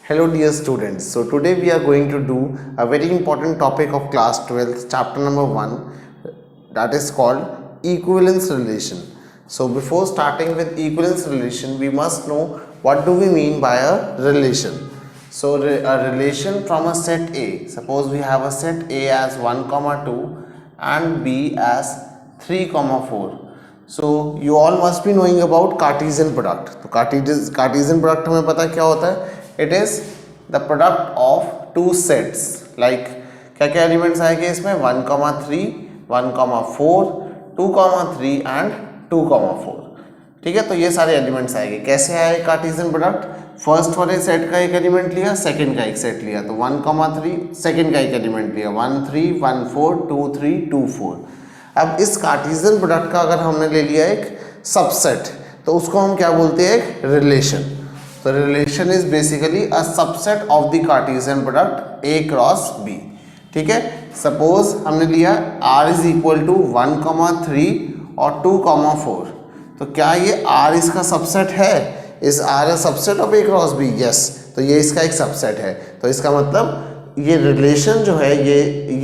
Hello dear students, so today we are going to do a very important topic of class 12th chapter number 1, that is called equivalence relation. So before starting with equivalence relation, we must know what do we mean by a relation. So a relation from a set A, suppose we have a set A as 1, 2 and B as 3, 4. So you all must be knowing about Cartesian product. तो Cartesian product हमें पता क्या होता है? It is the product of two sets. Like क्या क्या elements आएंगे इसमें 1, 3, 1, 4, 2, 3 and 2, 4. ठीक है, तो ये सारे एलिमेंट्स आएंगे. कैसे आए कार्टेशियन प्रोडक्ट? फर्स्ट वाले सेट का एक एलिमेंट लिया, सेकंड का एक सेट लिया, तो 1, 3, सेकंड का एक एलिमेंट लिया, 1, 3, 1, 4, 2, 3, 2, 4. अब इस कार्टेशियन प्रोडक्ट का अगर हमने ले लिया एक सबसेट, तो उसको हम क्या बोलते हैं? एक रिलेशन. तो relation is basically a subset of the Cartesian product A cross B. ठीक है, सपोज हमने लिया R इज इक्वल टू 1, 3 और 2, 4. तो क्या ये R इसका सबसेट है? Is R a subset of A cross B? Yes. तो ये इसका एक सबसेट है. तो इसका मतलब ये रिलेशन जो है,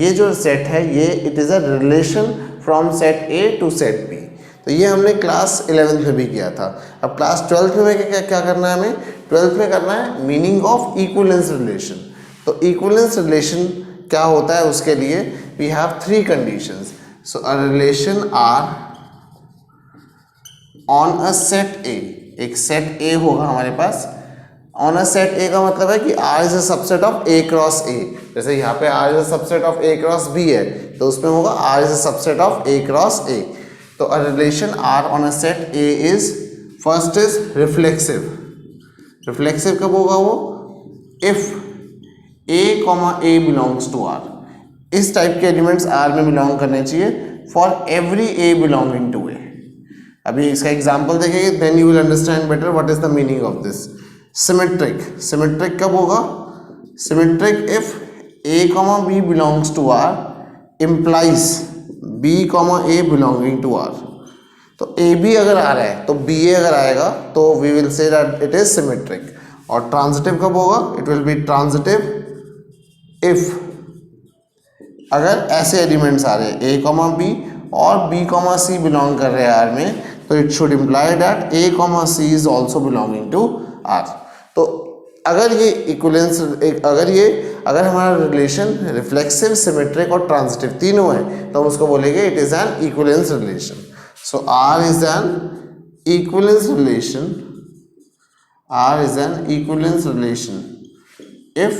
ये जो सेट है, ये it is a relation from set A टू सेट B. तो ये हमने क्लास 11th में भी किया था. अब क्लास 12th में क्या करना है? हमें 12th में करना है मीनिंग ऑफ इक्विवेलेंस रिलेशन. तो इक्विवेलेंस रिलेशन क्या होता है? उसके लिए we have 3 conditions. So a relation R on a set A, एक सेट A होगा हमारे पास. ऑन अ सेट A का मतलब है कि R is a subset of A cross A. जैसे यहाँ पे R is a subset of A cross B है, तो उसमें होगा R is a subset of A cross A. तो a relation R on a set A is, first is reflexive. Reflexive कब होगा वो? If A, A belongs to R. इस type के एलिमेंट्स R में बिलोंग करने चाहिए for every A belonging to A. अभी इसका एग्जाम्पल देखेंगे, then you will understand better what is the meaning of this. Symmetric. Symmetric कब होगा? Symmetric if A, B belongs to R implies B, A belonging to R. तो A B अगर आ रहा है तो B A अगर आएगा तो we will say that it is symmetric. और ट्रांजिटिव कब होगा? It will be transitive if अगर ऐसे एलिमेंट्स आ रहे हैं A, B और B, C बिलोंग कर रहे हैं R में, तो it should imply that A, C is also belonging to R. तो अगर ये इक्विवेलेंस, अगर हमारा रिलेशन रिफ्लेक्सिव, सिमेट्रिक और ट्रांजिटिव तीनों है, तो हम उसको बोलेंगे it is an equivalence relation. So R is an equivalence relation. R is an equivalence relation if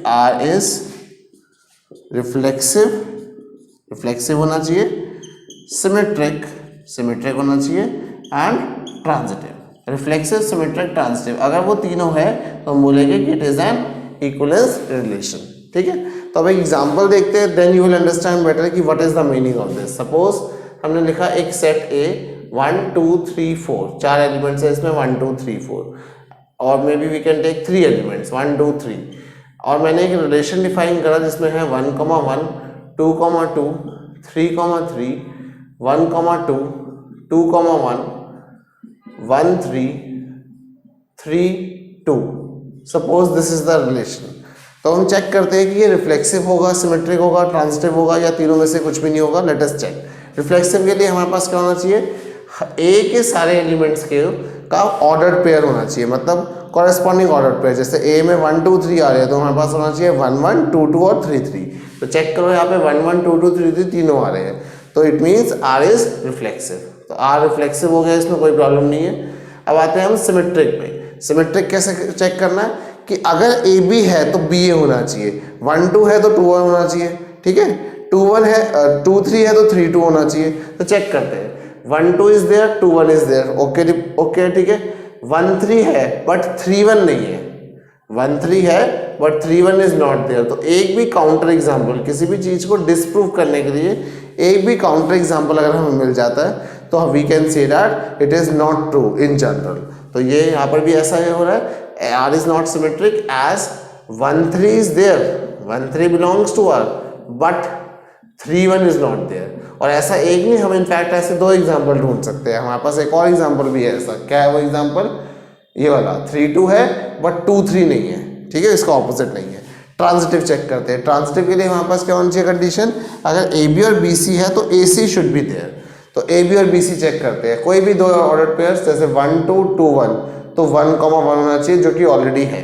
R is reflexive होना चाहिए, symmetric होना चाहिए and transitive. Reflexive, symmetric, transitive, अगर वो तीनों है तो हम बोलेंगे कि it is an equivalence relation. ठीक है, तो अब एक एग्जांपल देखते हैं, then you will understand better कि what is the meaning of this. Suppose हमने लिखा एक सेट A 1, 2, 3, 4, 4 एलिमेंट्स है इसमें 1, 2, 3, 4, और maybe we can take 3 elements 1, 2, 3, और मैंने एक रिलेशन डिफाइन करा जिसमें है 1, 1, 2, 2, 3, 3, 1, 2, 2, 1, 1, 3, 3, 2. Suppose this is the relation. तो हम चेक करते हैं कि ये रिफ्लेक्सिव होगा, सिमेट्रिक होगा, ट्रांजिटिव होगा, या तीनों में से कुछ भी नहीं होगा. Let us check. रिफ्लेक्सिव के लिए हमारे पास क्या होना चाहिए? A के सारे एलिमेंट्स का ऑर्डर्ड पेयर होना चाहिए, मतलब कॉरेस्पॉन्डिंग ऑर्डर्ड पेयर. जैसे A में 1, 2, 3 आ रहे हैं, तो हमारे पास होना चाहिए 1, 1, 2, 2 और 3, 3. तो चेक करो यहाँ पे 1, 1, 2, 2, 3, 3 तीनों आ रहे हैं, तो it means R is reflexive. तो R रिफ्लेक्सिव हो गया, इसमें कोई प्रॉब्लम नहीं है. अब आते हैं हम सिमेट्रिक पे. सिमेट्रिक कैसे चेक करना है? कि अगर A B है तो B A होना चाहिए, 1, 2 है तो 2, 1 होना चाहिए. ठीक है, 2, 1 है, 2, 3 है तो 3, 2 होना चाहिए. तो चेक करते हैं. 1, 2 is there, 2, 1 is there. Okay ठीक है. 1, 3 है बट 3, 1 नहीं है. 1, 3 है बट 3, 1 इज नॉट देयर. तो एक भी काउंटर एग्जाम्पल, किसी भी चीज को डिस्प्रूव करने के लिए एक भी काउंटर एग्जाम्पल अगर हमें मिल जाता है, तो we can say that it is not true in general. तो ये यहाँ पर भी ऐसा हो रहा है. R is not symmetric as 1, 3 is there, 1, 3 belongs to R, but 3, 1 is not there. और ऐसा एक नहीं, हम इनफैक्ट ऐसे 2 एग्जाम्पल ढूंढ सकते हैं. हमारे पास एक और एग्जाम्पल भी है ऐसा. क्या है वो एग्जाम्पल? ये वाला 3 2 है बट 2 3 नहीं है, ठीक है, इसका ऑपोजिट नहीं है। ट्रांजिटिव चेक करते हैं। ट्रांजिटिव के लिए हमारे पास क्या होनी चाहिए कंडीशन, अगर ए बी और बी सी है तो ए सी शुड बी देयर, तो ए बी और बी सी चेक करते हैं। कोई भी दो ऑर्डर पेयर्स जैसे 1 2 2 1 तो 1 1 होना चाहिए जो कि ऑलरेडी है।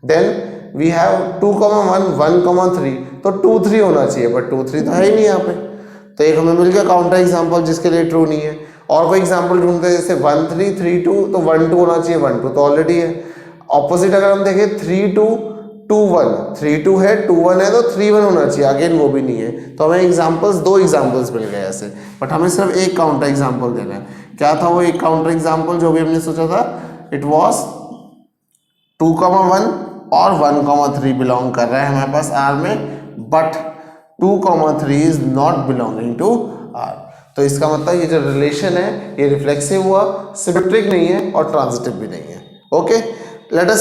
देन वी हैव 2 1 1 3 तो 2 3 होना चाहिए बट 2 3 तो है ही नहीं यहाँ पे, तो एक हमें मिल गया काउंटर एग्जाम्पल जिसके लिए ट्रू नहीं है। और कोई एग्जाम्पल ढूंढते हैं जैसे 1 3 3 2 तो 1 2 होना चाहिए, 1 2 तो ऑलरेडी है। ऑपोजिट अगर हम देखें 3 2 2 1 3 2 है 2 1 है तो 3 1 होना चाहिए, अगेन वो भी नहीं है। तो हमें एग्जाम्पल्स दो एग्जाम्पल्स मिल गए ऐसे, बट हमें सिर्फ एक काउंटर एग्जाम्पल देना है। क्या था वो एक काउंटर एग्जाम्पल जो भी हमने सोचा था, इट वॉज 2 1 और 1 3 बिलोंग कर रहा है हमारे पास आर में, but 2 3 is not belonging to R. तो इसका मतलब ये जो रिलेशन है ये रिफ्लेक्सिव हुआ, सिमेट्रिक नहीं है और ट्रांजिटिव भी नहीं है। Okay, let us